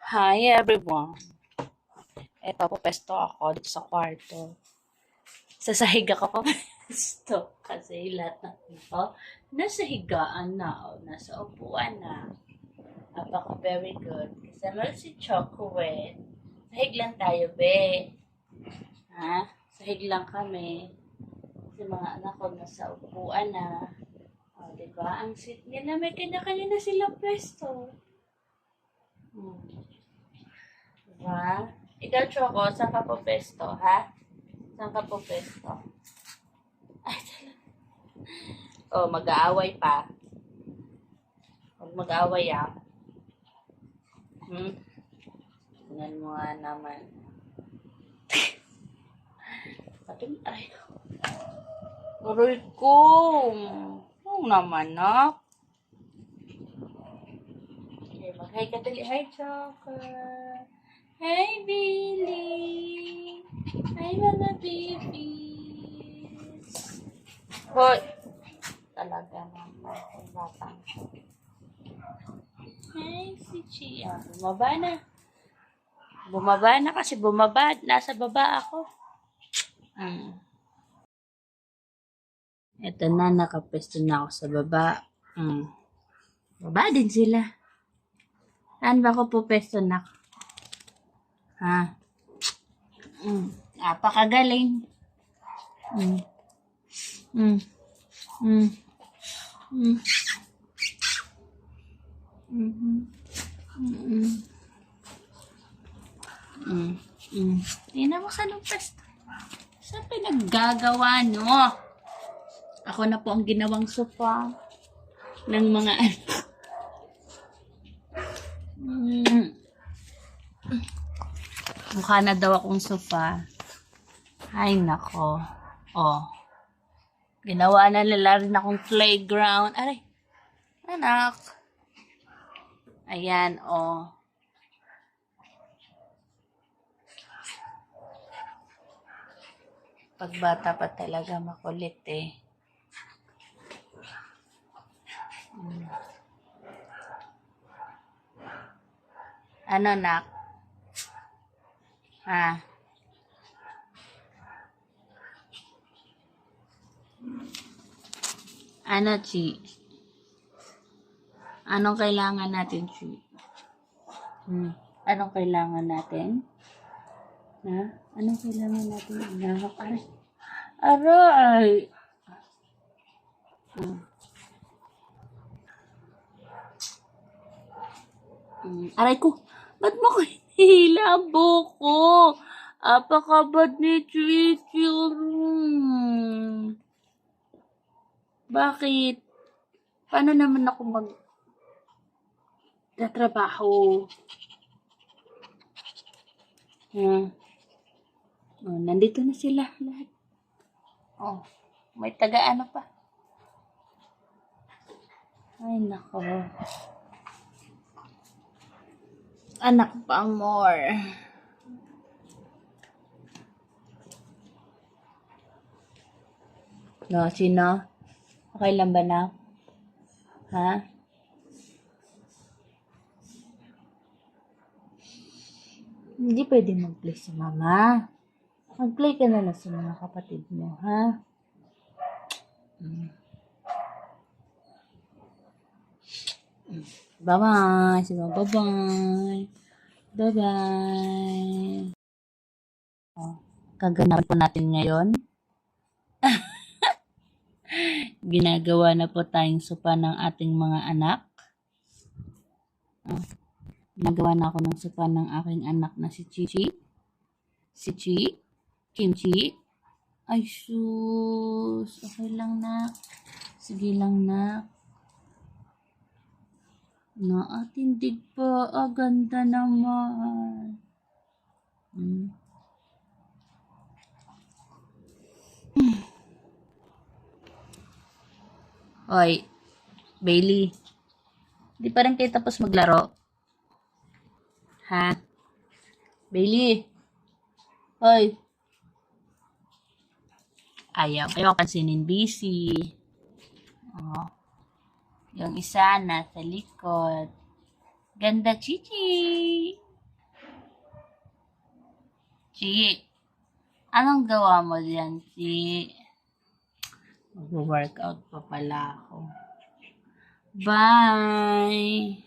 Hi everyone! Eto, pupesto ako dito sa kwarto. Sa sahig ako pupesto kasi lahat ng ito nasa higaan na o nasa upuan na. Napaka very good. Kasama si Chocolate. Sahig lang tayo, be. Ha? Sahig lang kami. Kasi mga anak ko nasa upuan na. O, diba? Ang sweet nila. May kanya-kanya na silang pwesto. Diba? Ikaw, Choco, saan ka po pesto, ha? Saan ka po pesto? Ay, talaga. Oh, mag-aaway pa. Huwag mag-aaway, ah. Tingnan mo nga naman. Pating, ay. Aray ko. Oo naman, nak. Okay, mag-hi ka dali. Hi, Choco. Hi, Billy. Hi, mga babies. Hoy. Talaga naman. Ang batang. Hi, si Chia. Bumaba na. Bumaba na kasi bumaba. Nasa baba ako. Ito na, nakapesto na ako sa baba. Baba din sila. Saan ba ako pupesto na? Ha? Napakagaling. Mm. Mm. Mm. Mm. Mm. Mm. Mm. Mm. Tingnan mo sa nung pesto. Saan pinaggagawa, no? Ako na po ang ginawang sofa ng mga Mukha na daw akong sofa. Ay, nako. Oh. Ginawa na nila rin akong playground. Aray. Anak. Ayan, oh. Pagbata pa talaga makulit eh. Ano, nak? Ha? Ano, Chi? Anong kailangan natin, Chi? Anong kailangan natin? Ha? Anong kailangan natin? Anak, aray. Aray! Aray ko. Ba't mo ko hinihila ang buko? Apakabad ni Chichi. Bakit? Paano naman ako magtatrabaho? Oh, nandito na sila lahat. Oh, may taga-ano pa. Ay, nako. Anak pa more. No, sino? Okay lang ba na? Ha? Hindi pwede mag-play si mama. Mag-play ka na lang sa mga kapatid mo, ha? Bye-bye. Sige, bye-bye. Bye-bye. Oh, kaganapan po natin ngayon. Ginagawa na po tayong sopa ng ating mga anak. Ginagawa na ako ng sopa ng aking anak na si Chichi. Si Chi. Kimchi. Ay, sus. Okay lang na. Sige lang na. Naatindig pa. Ganda naman. Oy, Bailey. Di pa rin kayo tapos maglaro? Ha? Bailey. Oy. Ayaw pansinin, busy. Oh. Yung isa nasa likod. Ganda, Chichi. Chi, anong gawa mo diyan, Chi? Mag-workout pa pala ako. Bye!